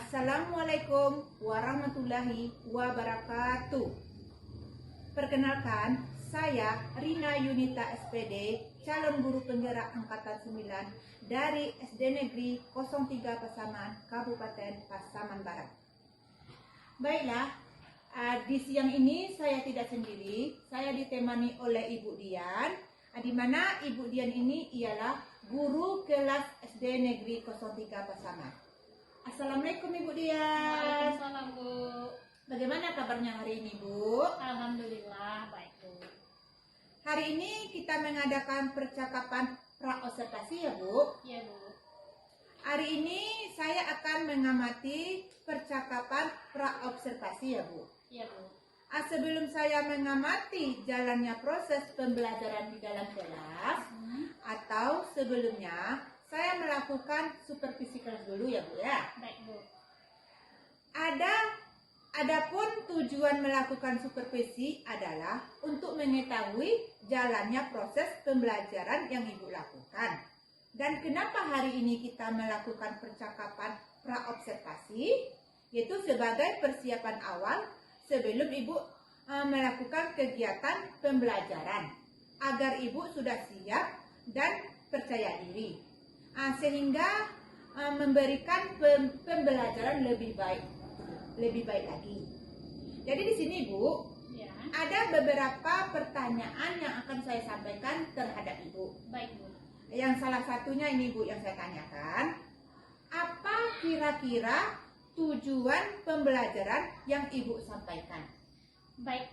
Assalamualaikum warahmatullahi wabarakatuh. Perkenalkan, saya Rina Yunita SPD, calon guru penggerak Angkatan 9 dari SD Negeri 03 Pasaman, Kabupaten Pasaman Barat. Baiklah, di siang ini saya tidak sendiri, saya ditemani oleh Ibu Dian, di mana Ibu Dian ini ialah guru kelas SD Negeri 03 Pasaman. Assalamualaikum Ibu Dian. Waalaikumsalam Bu. Bagaimana kabarnya hari ini Bu? Alhamdulillah baik Bu. Hari ini kita mengadakan percakapan pra-observasi ya Bu? Iya Bu. Hari ini saya akan mengamati percakapan pra-observasi ya Bu? Iya Bu. Sebelum saya mengamati jalannya proses pembelajaran di dalam kelas, atau sebelumnya saya melakukan supervisi kelas dulu ya Bu ya. Baik Bu. Adapun tujuan melakukan supervisi adalah untuk mengetahui jalannya proses pembelajaran yang Ibu lakukan. Dan kenapa hari ini kita melakukan percakapan pra-observasi, yaitu sebagai persiapan awal sebelum Ibu melakukan kegiatan pembelajaran, agar Ibu sudah siap dan percaya diri. Sehingga memberikan pembelajaran lebih baik lagi. Jadi di sini Bu, Ya. ada beberapa pertanyaan yang akan saya sampaikan terhadap Ibu. Baik Bu. Yang salah satunya ini Bu yang saya tanyakan, apa kira-kira tujuan pembelajaran yang Ibu sampaikan? Baik,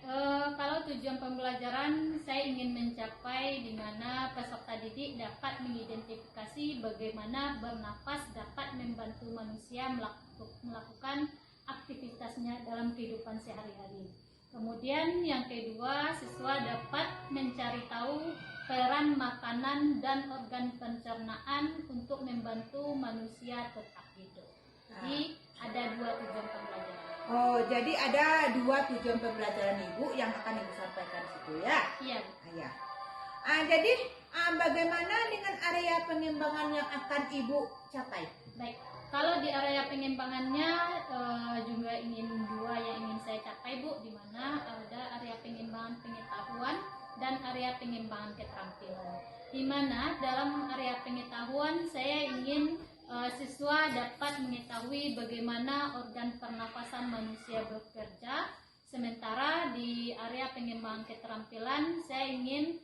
kalau tujuan pembelajaran saya ingin mencapai di mana peserta didik dapat mengidentifikasi bagaimana bernafas dapat membantu manusia melakukan aktivitasnya dalam kehidupan sehari-hari. Kemudian yang kedua, siswa dapat mencari tahu peran makanan dan organ pencernaan untuk membantu manusia tetap hidup. Jadi ada dua tujuan pembelajaran. Oh, jadi ada dua tujuan pembelajaran Ibu yang akan Ibu sampaikan di situ ya? Iya. Ya. Jadi bagaimana dengan area pengembangan yang akan Ibu capai? Baik, kalau di area pengembangannya juga ingin dua yang ingin saya capai Bu, di mana ada area pengembangan pengetahuan dan area pengembangan keterampilan. Di mana dalam area pengetahuan saya ingin siswa dapat mengetahui bagaimana organ pernapasan manusia bekerja, sementara di area pengembangan keterampilan saya ingin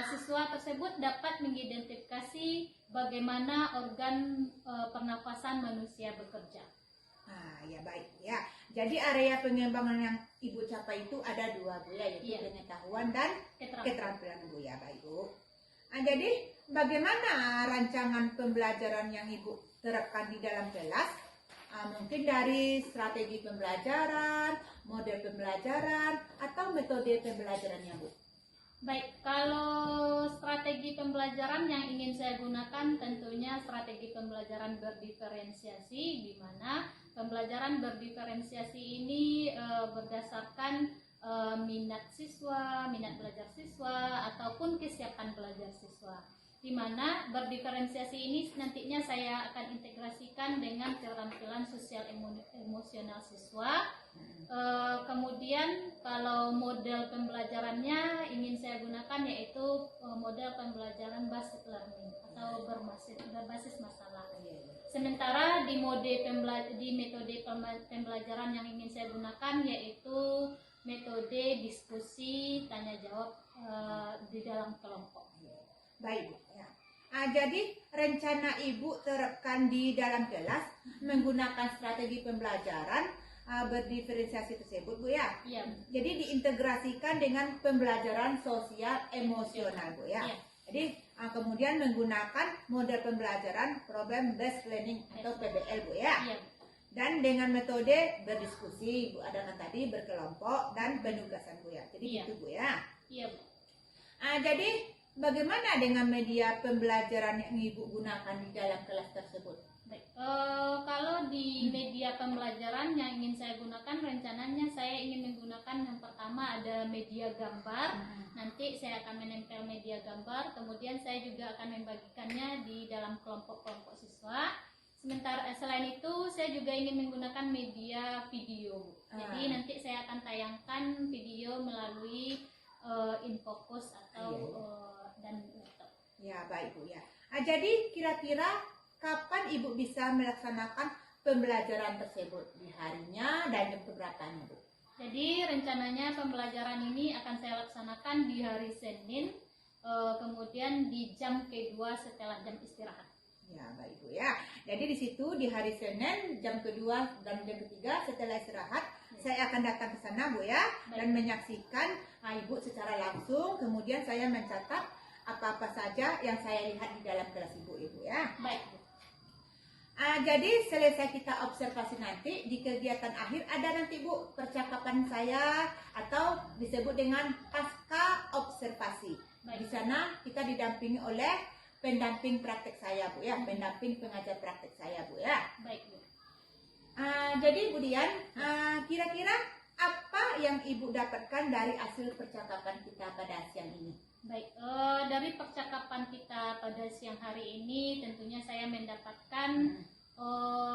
siswa tersebut dapat mengidentifikasi bagaimana organ pernapasan manusia bekerja. Ya baik ya. Jadi area pengembangan yang Ibu capai itu ada dua Bu ya, yaitu Iya. pengetahuan dan Keterampilan. keterampilan Bu ya, baik Bu. Jadi bagaimana rancangan pembelajaran yang Ibu terapkan di dalam kelas? Mungkin dari strategi pembelajaran, model pembelajaran, atau metode pembelajarannya Bu? Baik, kalau strategi pembelajaran yang ingin saya gunakan tentunya strategi pembelajaran berdiferensiasi, di mana pembelajaran berdiferensiasi ini berdasarkan minat siswa, minat belajar siswa, ataupun kesiapan belajar siswa. Di mana berdiferensiasi ini nantinya saya akan integrasikan dengan keterampilan sosial emosional siswa. Kemudian kalau model pembelajarannya ingin saya gunakan yaitu model pembelajaran based learning atau berbasis masalah. Sementara di metode pembelajaran yang ingin saya gunakan yaitu metode diskusi tanya jawab di dalam kelompok. Baik Bu ya. Jadi rencana Ibu terapkan di dalam kelas menggunakan strategi pembelajaran berdiferensiasi tersebut Bu ya. Iya. Jadi diintegrasikan dengan pembelajaran sosial emosional Bu ya. Iya. Jadi kemudian menggunakan model pembelajaran problem based learning atau PBL Bu ya. Iya. Dan dengan metode berdiskusi Bu, ada kan tadi berkelompok dan penugasan Bu ya. Jadi Iya. gitu Bu ya. Iya Bu. Jadi bagaimana dengan media pembelajaran yang Ibu gunakan di dalam kelas tersebut? Baik, kalau di media pembelajaran yang ingin saya gunakan, rencananya saya ingin menggunakan yang pertama ada media gambar. Nanti saya akan menempel media gambar, kemudian saya juga akan membagikannya di dalam kelompok-kelompok siswa. Sementara selain itu saya juga ingin menggunakan media video, Bu. Jadi nanti saya akan tayangkan video melalui infocus atau dan laptop. Ya, baik Bu ya. Jadi kira-kira kapan Ibu bisa melaksanakan pembelajaran tersebut? Di harinya dan jam berapanya, Bu? Jadi rencananya pembelajaran ini akan saya laksanakan di hari Senin, kemudian di jam kedua setelah jam istirahat. Ya, baik Bu ya. Jadi di situ di hari Senin jam kedua dan jam ketiga setelah istirahat saya akan datang ke sana Bu ya, dan menyaksikan Ibu secara langsung. Kemudian saya mencatat apa-apa saja yang saya lihat di dalam kelas Ibu ya. Baik Bu. Jadi selesai kita observasi nanti di kegiatan akhir ada nanti Bu percakapan saya atau disebut dengan pasca observasi. Di sana kita didampingi oleh pendamping praktek saya Bu ya, pendamping pengajar praktek saya Bu ya. Baik Bu. Jadi Bu Dian, kira-kira apa yang Ibu dapatkan dari hasil percakapan kita pada siang ini? Baik, dari percakapan kita pada siang hari ini tentunya saya mendapatkan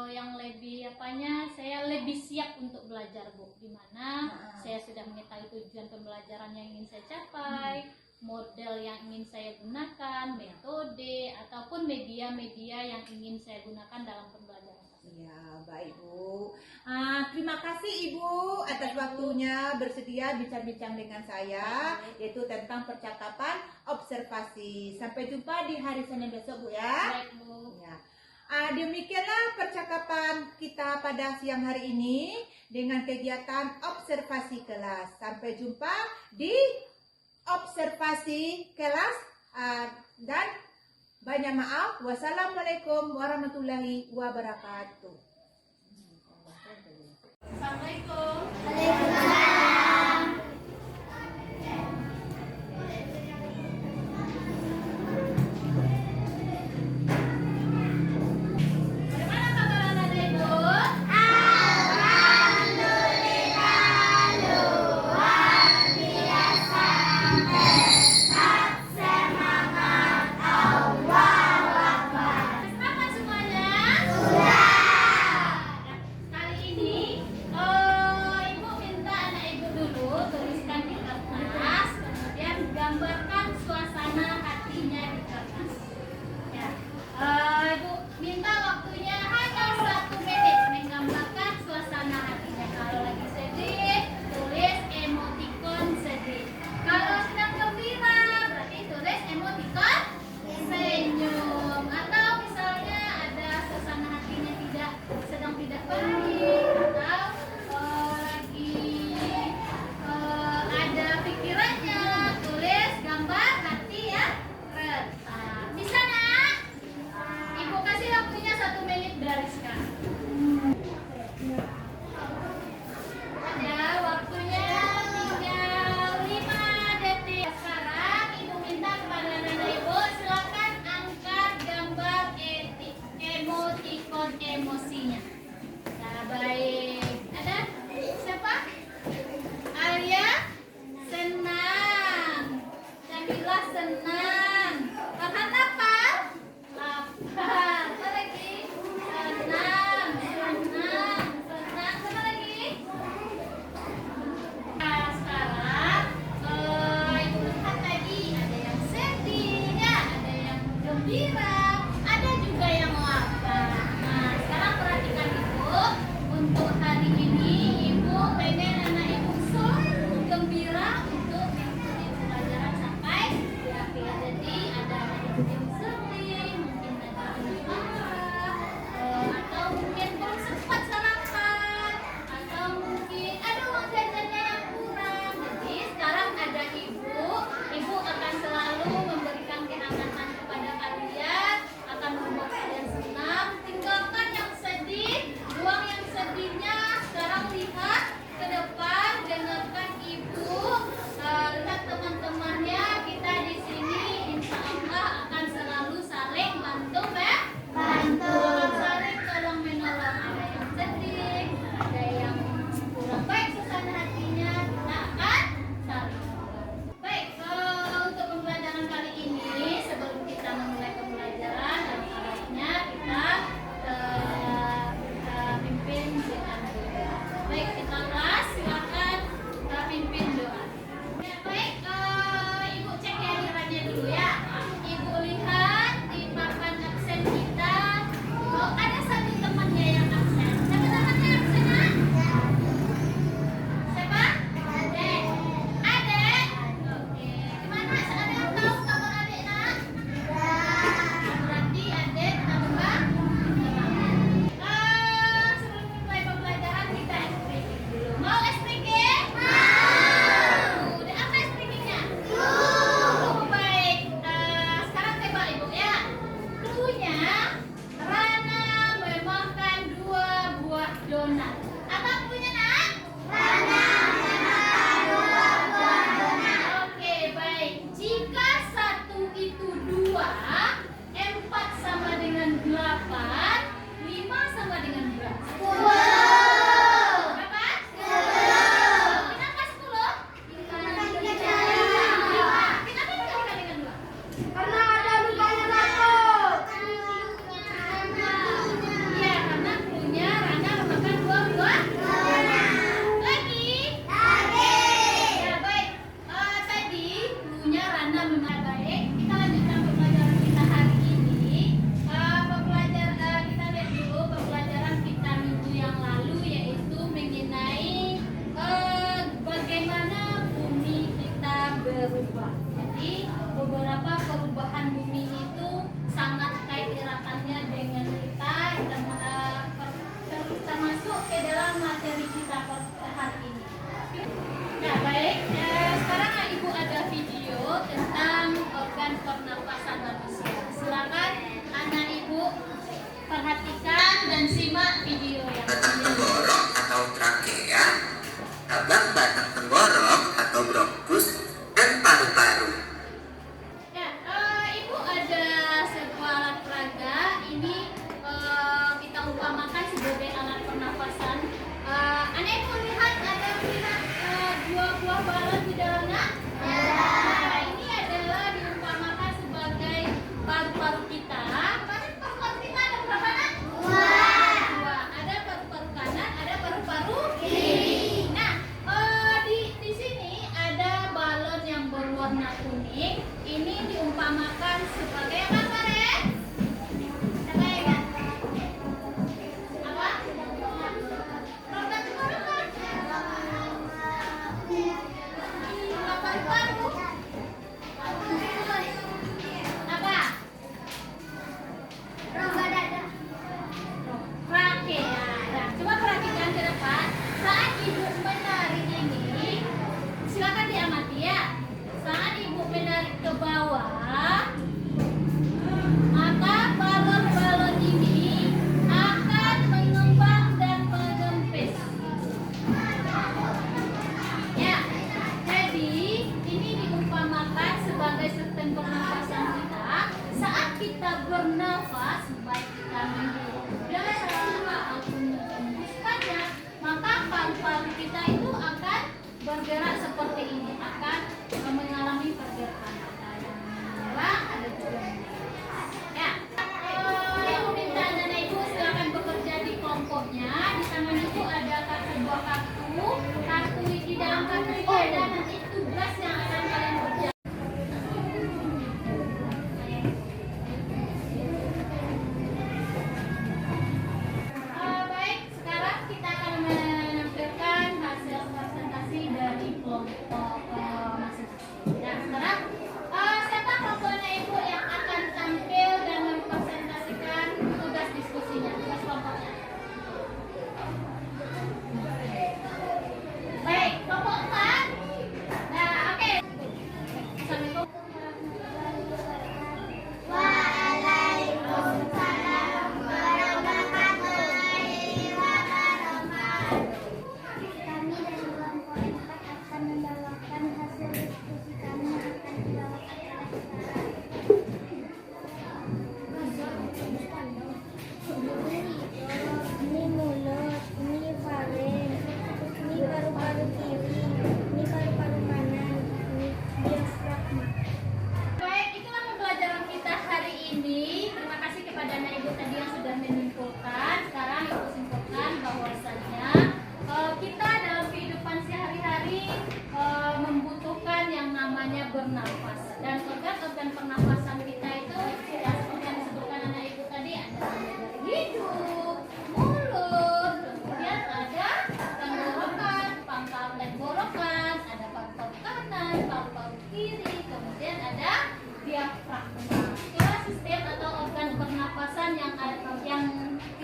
yang lebih saya lebih siap untuk belajar Bu, dimana saya sudah mengetahui tujuan pembelajaran yang ingin saya capai, model yang ingin saya gunakan, metode ataupun media-media yang ingin saya gunakan dalam pembelajaran. Ya, baik Bu. Terima kasih Ibu atas waktunya bersedia bincang-bincang dengan saya, yaitu tentang percakapan observasi. Sampai jumpa di hari Senin besok Bu ya. Baik Bu. Ya. Demikianlah percakapan kita pada siang hari ini dengan kegiatan observasi kelas. Sampai jumpa di observasi kelas dan banyak maaf. Wassalamualaikum warahmatullahi wabarakatuh. Assalamualaikum. Bagaimana kabar anak-anak Ibu? Selamat semuanya. donat. Apa punya nak? Oke, baik. Jika 1 itu 2, 4 sama dengan 8, 5 sama dengan berapa? 10. Berapa? 10. Kenapa 10? Kenapa tidak dengan 2? Karena ada lubangnya satu. Iya, karena punya Rana memakan 2 buah. Lagi. Ya, baik. Tadi punya Rana memakan baik. Kita lanjutkan pembelajaran kita hari ini. Kita lihat dulu pembelajaran kita minggu yang lalu, yaitu mengenai bagaimana bumi kita berubah. Jadi beberapa perubahan bumi itu sangat kait eratannya dengan kita, termasuk ke dalam materi kita hari ini. Nah, baik. Sekarang Ibu ada video tentang organ pernapasan manusia. Silakan anak Ibu perhatikan dan simak video yang Batang ini. tenggorok atau trakea, tabang batang tenggorok atau bronkus, dan paru-paru. Ya, Ibu ada sebuah alat peraga. Ini kita umpamakan sebagai alat pernapasan. Anak Ibu lihat ada dua buah balon di dalamnya. Nah, ini adalah diumpamakan sebagai paru-paru kita. Paru-paru kita ada berapa nak? Dua. Ada paru-paru kanan, ada paru-paru kiri. Nah, di sini ada balon yang berwarna kuning. Ini diumpamakan sebagai apa, Ren? Apa ya, Kak? Apa? Roda tenggorokan. Paru-paru. Apa? Rongga dada. Trakea. Nah, coba perhatikan ke depan. Saat Ibu menarik ini, silakan diamati ya. Saat Ibu menarik ke bawah, maka balon-balon ini akan mengembang dan mengempis. Ya, jadi ini diumpamakan sebagai sistem pernapasan kita. Saat kita bernafas, baik kita menghirup udara ataupun menghembuskannya, maka paru-paru kita itu akan bergerak seperti ini, akan mengalami pergerakan. Ada yang mengembang, ada juga yang menipis. Ya, Ibu minta anak Ibu silakan bekerja di kelompoknya. Di tangan Ibu ada sebuah kartu. Di dalam kartu itu ada nanti tugas yang akan kalian kerjakan. Baik, sekarang kita akan menampilkan hasil presentasi dari kelompok masing-masing. Dan sekarang siapa kelompoknya Ibu yang akan tampil dan mempresentasikan tugas diskusinya, tugas kelompoknya? Baik, kelompok 4. Nah, oke. Assalamualaikum. Waalaikumsalam warahmatullahi wabarakatuh. Kami dari kelompok 4 akan membawakan hasil diskusi kami yang akan dibawakan oleh sekarang. Ini mulut, ini valen, ini paru-paru kiri, ini paru-paru kanan, ini diafragma. Baik, itulah pembelajaran kita hari ini. Terima kasih kepada anak Ibu tadi yang sudah menyimpulkan. Sekarang Ibu simpulkan bahwasannya kita dalam kehidupan sehari-hari membutuhkan yang namanya bernafas. Dan organ-organ pernapasan kita itu ya seperti yang disebutkan anak Ibu tadi, ada mulai dari hidung, mulut, kemudian ada tenggorokan, pangkal tenggorokan, ada paru-paru kanan, paru-paru kiri, kemudian ada diafragma. Itulah sistem atau organ pernapasan yang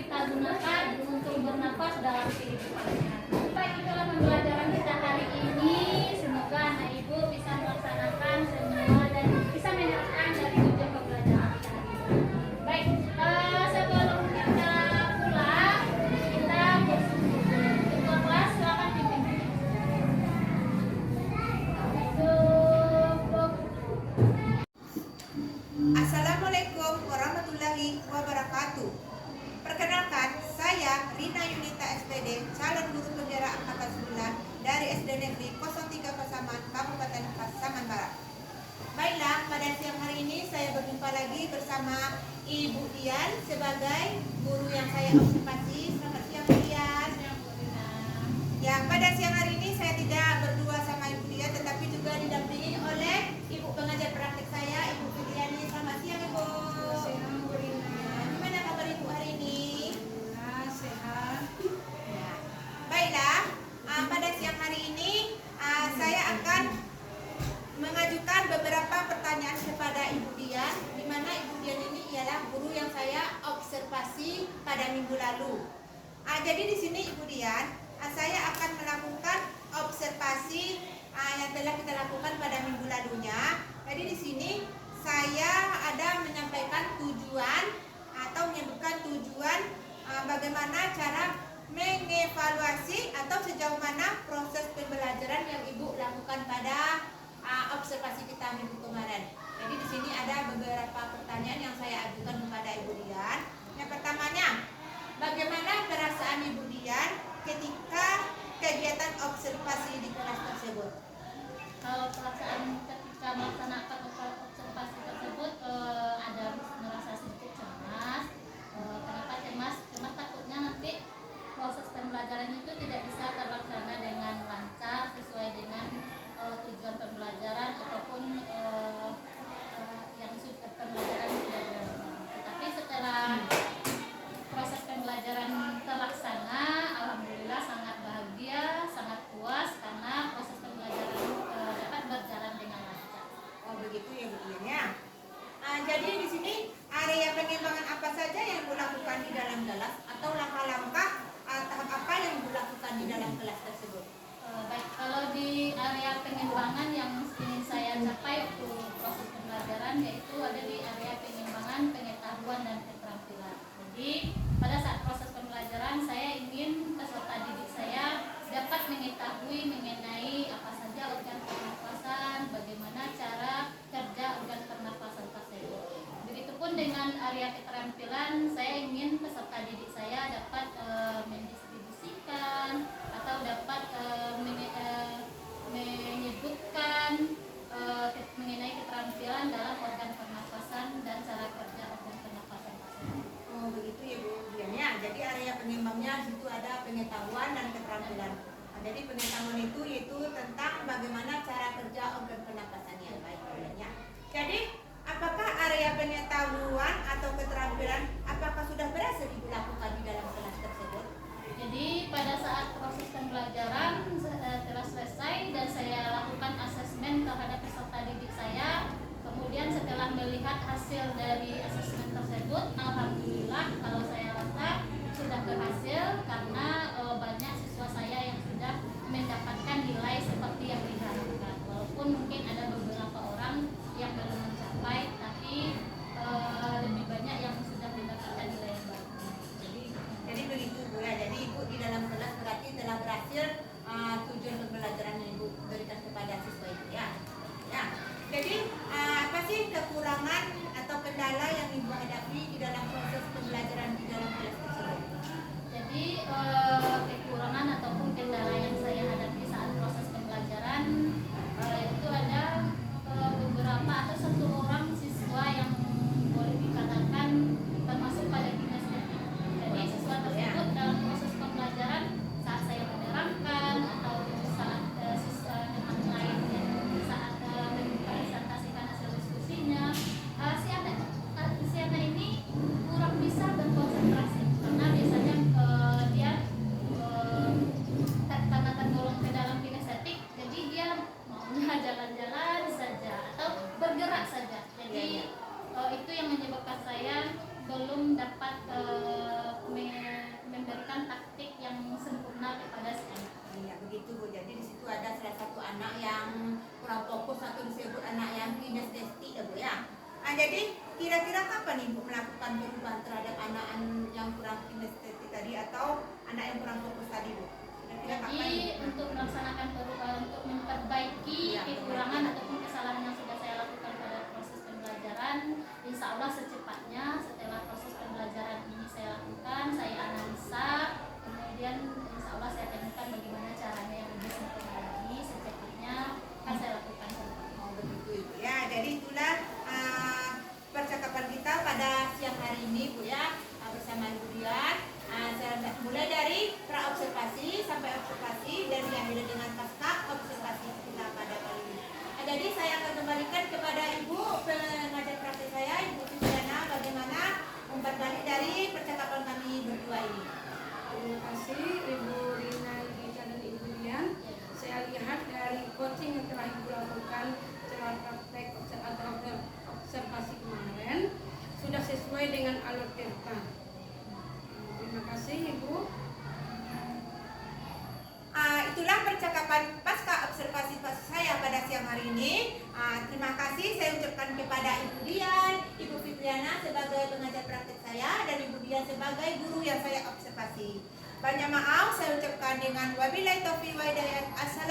kita gunakan untuk bernapas dalam kehidupannya. Baik, itulah pembelajaran kita hari ini. Semoga anak Ibu bisa melaksanakan semua dan bisa menerapkan dari bersama Ibu Dian sebagai guru yang saya observasi. Selamat siang Bu Dian. Ya, pada siang hari ini saya tidak berdua sama Ibu Dian, tetapi juga didampingi oleh Ibu pengajar praktik saya, Ibu Fitriani. Selamat siang Ibu. Siang, Bu Rina. Gimana kabar Ibu hari ini? Ya, sehat. Ya. Baiklah, pada siang hari ini saya akan mengajukan beberapa pertanyaan kepada Ibu Dian, di mana Ibu Dian ini ialah guru yang saya observasi pada minggu lalu. Jadi di sini Ibu Dian, saya akan melakukan observasi yang telah kita lakukan pada minggu lalunya. Jadi di sini saya ada menyampaikan tujuan atau menyebutkan tujuan bagaimana cara mengevaluasi atau sejauh mana proses pembelajaran yang Ibu lakukan pada observasi kita minggu kemarin. Jadi di sini ada beberapa pertanyaan yang saya ajukan kepada Ibu Dian. Yang pertamanya, bagaimana perasaan Ibu Dian ketika kegiatan observasi di kelas tersebut? Kalau perasaan ketika melaksanakan observasi tersebut ada merasa sedikit cemas. Kenapa cemas? Cemas takutnya nanti proses pembelajaran itu tidak bisa terlaksana dengan lancar sesuai dengan tujuan pembelajaran ataupun yang sudah pembelajaran sudah dilakukan. Tetapi setelah proses pembelajaran terlaksana, alhamdulillah sangat bahagia, sangat puas karena proses pembelajaran dapat berjalan dengan lancar. Oh begitu ya Bu Dian ya. Jadi di sini area pengembangan apa saja yang Ibu lakukan di dalam kelas atau langkah-langkah tahap apa yang Ibu lakukan di dalam kelas tersebut? Baik, kalau di area pengembangan yang ingin saya capai untuk proses pembelajaran yaitu ada di area pengembangan pengetahuan dan keterampilan. Jadi pada saat proses pembelajaran saya ingin peserta didik saya dapat mengetahui mengenai apa saja organ pernapasan, bagaimana cara kerja organ pernapasan tersebut. Begitupun dengan area keterampilan, saya ingin peserta didik saya dapat mendistribusikan atau dapat menyebutkan mengenai keterampilan dalam organ pernapasan dan cara kerja organ pernapasan tersebut. Oh begitu ya Bu Dian ya. Jadi area pengembangnya situ ada pengetahuan dan keterampilan. Jadi pengetahuan itu yaitu tentang bagaimana cara kerja organ pernapasannya. Baik Bu Dian ya. Jadi apakah area pengetahuan atau keterampilan apakah sudah berhasil dilakukan di dalam kelas tersebut? Jadi pada saat proses pembelajaran telah selesai dan saya lakukan asesmen terhadap peserta didik saya. Kemudian setelah melihat hasil dari asesmen tersebut, alhamdulillah kalau saya rasa sudah berhasil karena banyak siswa saya yang sudah mendapatkan nilai seperti yang diharapkan. Walaupun mungkin ada beberapa orang yang belum mencapai, tapi lebih banyak yang sudah mendapatkan nilai yang bagus. Jadi begitu Bu ya. Jadi Ibu di dalam kelas berarti telah berhasil tujuan pembelajaran yang Ibu berikan kepada siswa Ibu ya. Ya. Jadi apa sih kekurangan atau kendala yang Ibu hadapi di dalam proses pembelajaran di dalam kelas tersebut? Jadi kekurangan ataupun kendala yang saya hadapi saat proses pembelajaran itu ada beberapa atau satu orang siswa yang boleh dikatakan termasuk pada kinestetik. Jadi siswa tersebut dalam proses pembelajaran saat saya menerangkan atau saat siswa teman lain saat mempresentasikan hasil diskusinya, si anak ini kurang bisa berkonsentrasi karena biasanya dia karena tergolong ke dalam kinestetik, jadi dia maunya jalan-jalan saja atau bergerak saja. Jadi itu yang menyebabkan saya belum dapat memberikan taktik yang sempurna kepada si anak. Iya begitu Bu. Jadi di situ ada salah satu anak yang kurang fokus atau disebut anak yang kinestetik ya Bu ya. Jadi kira-kira kapan Ibu melakukan perubahan terhadap anak yang kurang kinestetik tadi atau anak yang kurang fokus tadi Bu? Kira-kira kapan Jadi Ibu? untuk melaksanakan untuk memperbaiki kekurangan ataupun kesalahan yang sudah saya lakukan pada proses pembelajaran, insya Allah secepatnya setelah proses pembelajaran ini saya lakukan, saya analisa, kemudian insya Allah saya temukan bagaimana caranya yang lebih sempurna lagi, secepatnya akan saya lakukan. Oh begitu Ibu ya. Jadi itulah percakapan kita pada telah Ibu lakukan setelah praktek observasi kemarin sudah sesuai dengan alur Tirta. Terima kasih Ibu. Itulah percakapan pasca observasi saya pada siang hari ini. Terima kasih saya ucapkan kepada Ibu Dian, Ibu Fitriana sebagai pengajar praktek saya, dan Ibu Dian sebagai guru yang saya observasi. Banyak maaf saya ucapkan dengan wabillahi taufiq wa hidayah. Assalamualaikum.